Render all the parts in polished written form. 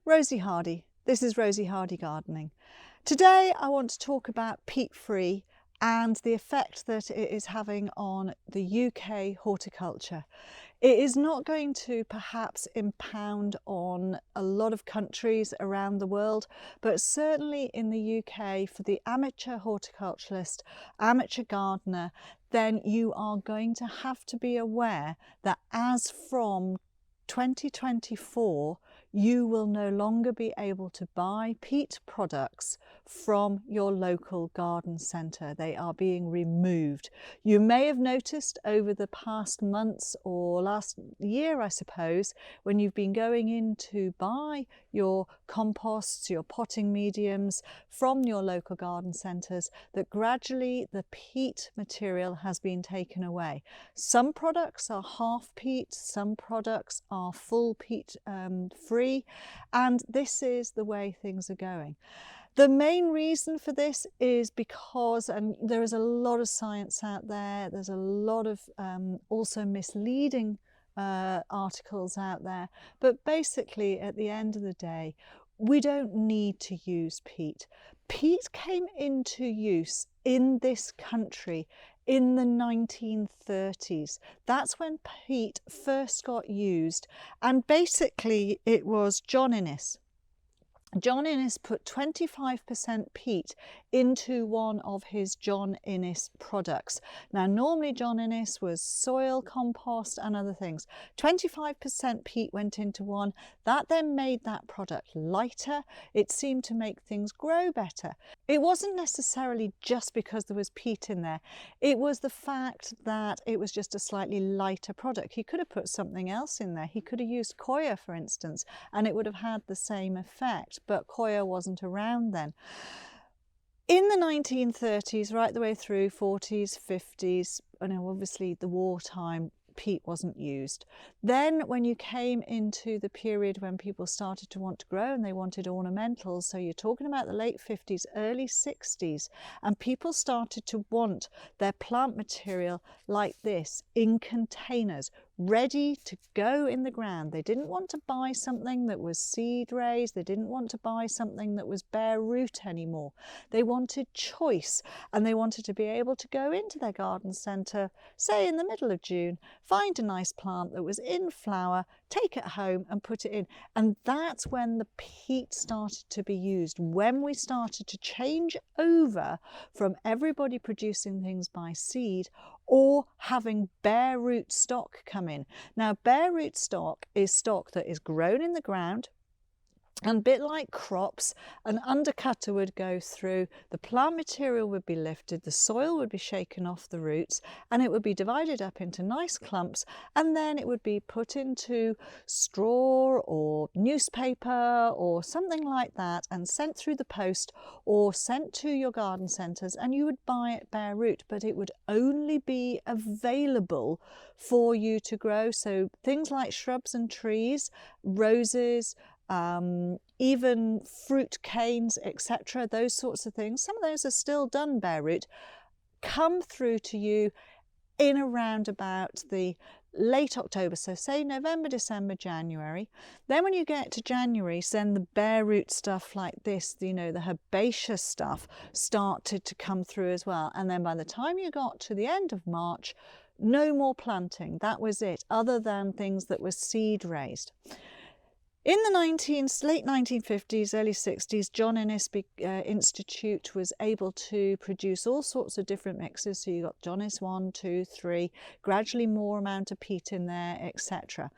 Rosie Hardy. This is Rosie Hardy Gardening. Today I want to talk about peat-free and the effect that it is having on the UK horticulture. It is not going to perhaps impound on a lot of countries around the world, but certainly in the UK for the amateur horticulturalist, amateur gardener, then you are going to have to be aware that as from 2024, you will no longer be able to buy peat products from your local garden centre. They are being removed. You may have noticed over the past months or last year, I suppose, when you've been going in to buy your composts, your potting mediums from your local garden centres, that gradually the peat material has been taken away. Some products are half peat, some products are full peat free, and this is the way things are going. The main reason for this is because, and there is a lot of science out there, there's a lot of also misleading articles out there, but basically at the end of the day, we don't need to use peat. Peat came into use in this country in the 1930s. That's when peat first got used, and basically it was John Innes. John Innes put 25% peat into one of his John Innes products. Now, normally John Innes was soil compost and other things. 25% peat went into one. That then made that product lighter. It seemed to make things grow better. It wasn't necessarily just because there was peat in there. It was the fact that it was just a slightly lighter product. He could have put something else in there. He could have used coir, for instance, and it would have had the same effect. But coir wasn't around then. In the 1930s, right the way through 40s, 50s, and obviously the wartime, peat wasn't used. Then when you came into the period when people started to want to grow and they wanted ornamentals, so you're talking about the late 50s, early 60s, and people started to want their plant material like this in containers, ready to go in the ground. They didn't want to buy something that was seed raised. They didn't want to buy something that was bare root anymore. They wanted choice, and they wanted to be able to go into their garden centre, say in the middle of June, find a nice plant that was in flower, take it home and put it in. And that's when the peat started to be used, when we started to change over from everybody producing things by seed or having bare root stock come in. Now, bare root stock is stock that is grown in the ground, and a bit like crops, an undercutter would go through, the plant material would be lifted, the soil would be shaken off the roots, and it would be divided up into nice clumps, and then it would be put into straw or newspaper or something like that and sent through the post or sent to your garden centres, and you would buy it bare root, but it would only be available for you to grow. So things like shrubs and trees, roses, even fruit canes, etc., those sorts of things, some of those are still done bare root, come through to you in around about the late October, so say November, December, January. Then when you get to January, then the bare root stuff like this, you know, the herbaceous stuff started to come through as well. And then by the time you got to the end of March, no more planting. That was it, other than things that were seed raised. In the late 1950s, early 60s, John Innes Institute was able to produce all sorts of different mixes. So you got John Innes 1, 2, 3, gradually more amount of peat in there, etc.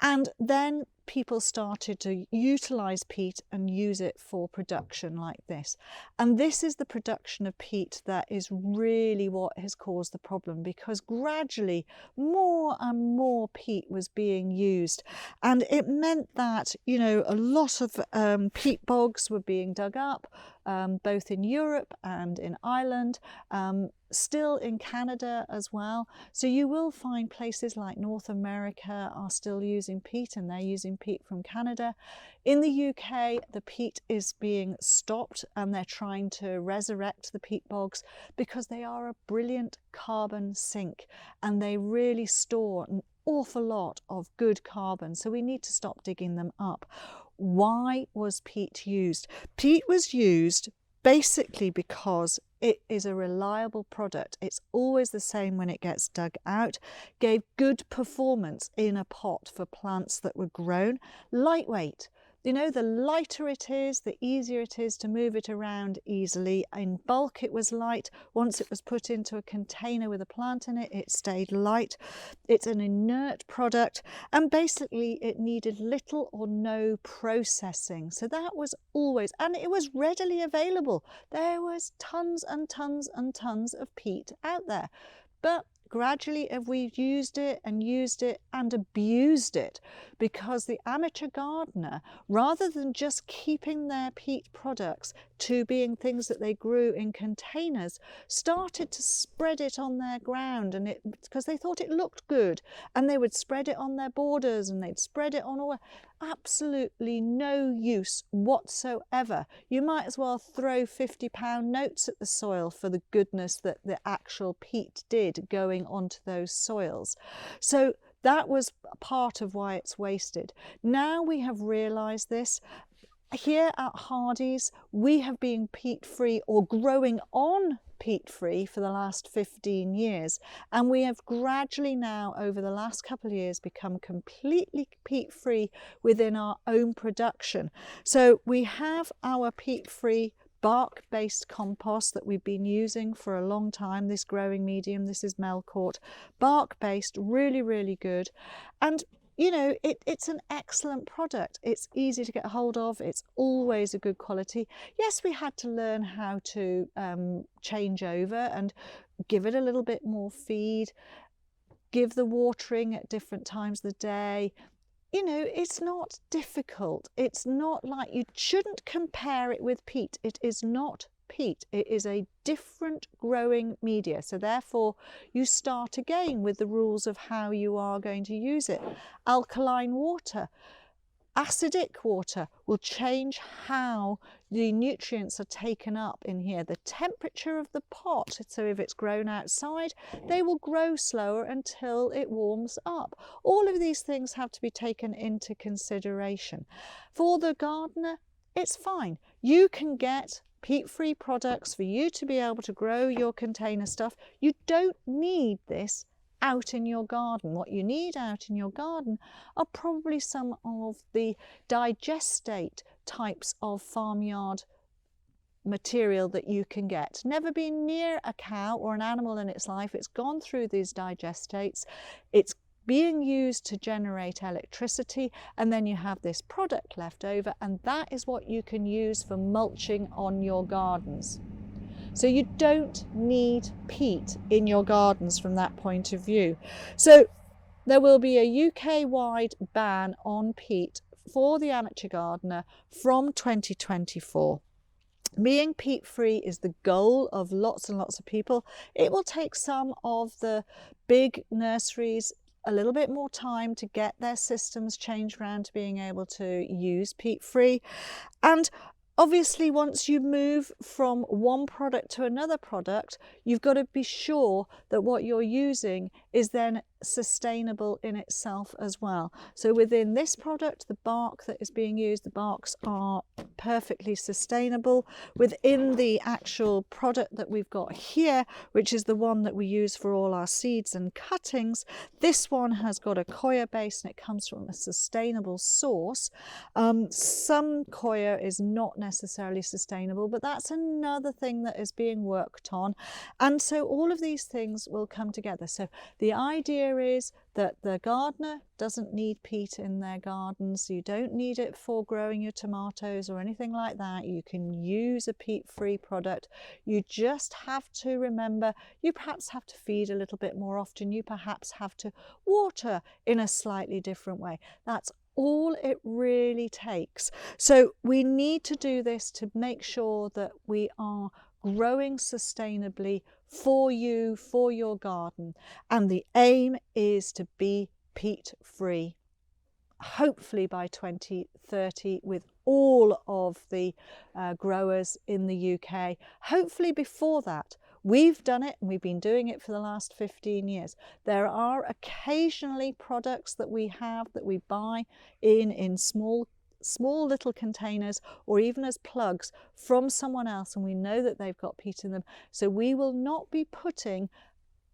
And then people started to utilise peat and use it for production like this. And this is the production of peat that is really what has caused the problem, because gradually more and more peat was being used. And it meant that, you know, a lot of peat bogs were being dug up, both in Europe and in Ireland, still in Canada as well. So you will find places like North America are still using peat, and they're using peat from Canada. In the UK, the peat is being stopped, and they're trying to resurrect the peat bogs because they are a brilliant carbon sink, and they really store an awful lot of good carbon. So we need to stop digging them up. Why was peat used? Peat was used basically because it is a reliable product. It's always the same when it gets dug out. Gave good performance in a pot for plants that were grown. Lightweight. You know, the lighter it is, the easier it is to move it around easily. In bulk, it was light. Once it was put into a container with a plant in it, it stayed light. It's an inert product, and basically it needed little or no processing. So that was always, and it was readily available. There was tons and tons and tons of peat out there. But gradually we used it and abused it, because the amateur gardener, rather than just keeping their peat products to being things that they grew in containers, started to spread it on their ground, and because they thought it looked good, and they would spread it on their borders, and they'd spread it on all. Absolutely no use whatsoever. You might as well throw £50 notes at the soil for the goodness that the actual peat did going onto those soils. So that was part of why it's wasted. Now we have realised this. Here at Hardy's, we have been peat-free or growing on peat-free for the last 15 years, and we have gradually now over the last couple of years become completely peat-free within our own production. So we have our peat-free bark-based compost that we've been using for a long time. This growing medium, this is Melcourt, bark-based, really, really good. And you know, it's an excellent product. It's easy to get hold of. It's always a good quality. Yes, we had to learn how to change over and give it a little bit more feed, give the watering at different times of the day. You know, it's not difficult. It's not like, you shouldn't compare it with peat. It is not peat. It is a different growing media, so therefore you start again with the rules of how you are going to use it. Alkaline water, acidic water will change how the nutrients are taken up in here. The temperature of the pot, so if it's grown outside, they will grow slower until it warms up. All of these things have to be taken into consideration. For the gardener, it's fine. You can get peat-free products for you to be able to grow your container stuff. You don't need this out in your garden. What you need out in your garden are probably some of the digestate types of farmyard material that you can get. Never been near a cow or an animal in its life. It's gone through these digestates. It's being used to generate electricity, and then you have this product left over, and that is what you can use for mulching on your gardens. So you don't need peat in your gardens from that point of view. So there will be a UK-wide ban on peat for the amateur gardener from 2024. Being peat-free is the goal of lots and lots of people. It will take some of the big nurseries a little bit more time to get their systems changed around to being able to use peat-free. And obviously, once you move from one product to another product, you've got to be sure that what you're using is then sustainable in itself as well. So within this product, the bark that is being used, the barks are perfectly sustainable. Within the actual product that we've got here, which is the one that we use for all our seeds and cuttings, this one has got a coir base and it comes from a sustainable source. Some coir is not necessarily sustainable, but that's another thing that is being worked on. And so all of these things will come together. So the idea is that the gardener doesn't need peat in their gardens. You don't need it for growing your tomatoes or anything like that. You can use a peat-free product. You just have to remember, you perhaps have to feed a little bit more often. You perhaps have to water in a slightly different way. That's all it really takes. So we need to do this to make sure that we are growing sustainably for you, for your garden. And the aim is to be peat-free, hopefully by 2030, with all of the growers in the UK. Hopefully before that. We've done it, and we've been doing it for the last 15 years. There are occasionally products that we have that we buy in small small little containers or even as plugs from someone else, and we know that they've got peat in them. So we will not be putting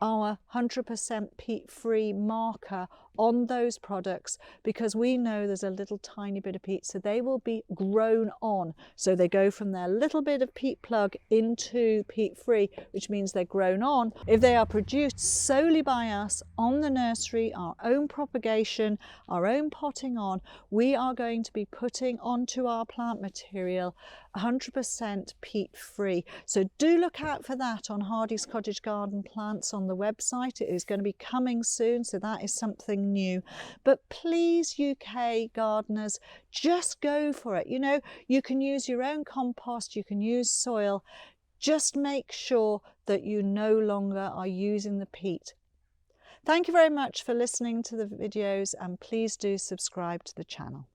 our 100% peat-free marker on those products because we know there's a little tiny bit of peat, so they will be grown on. So they go from their little bit of peat plug into peat-free, which means they're grown on. If they are produced solely by us on the nursery, our own propagation, our own potting on, we are going to be putting onto our plant material 100% peat-free. So do look out for that on Hardy's Cottage Garden Plants on the website. It is going to be coming soon, so that is something new. But please, UK gardeners, just go for it. You know, you can use your own compost, you can use soil. Just make sure that you no longer are using the peat. Thank you very much for listening to the videos, and please do subscribe to the channel.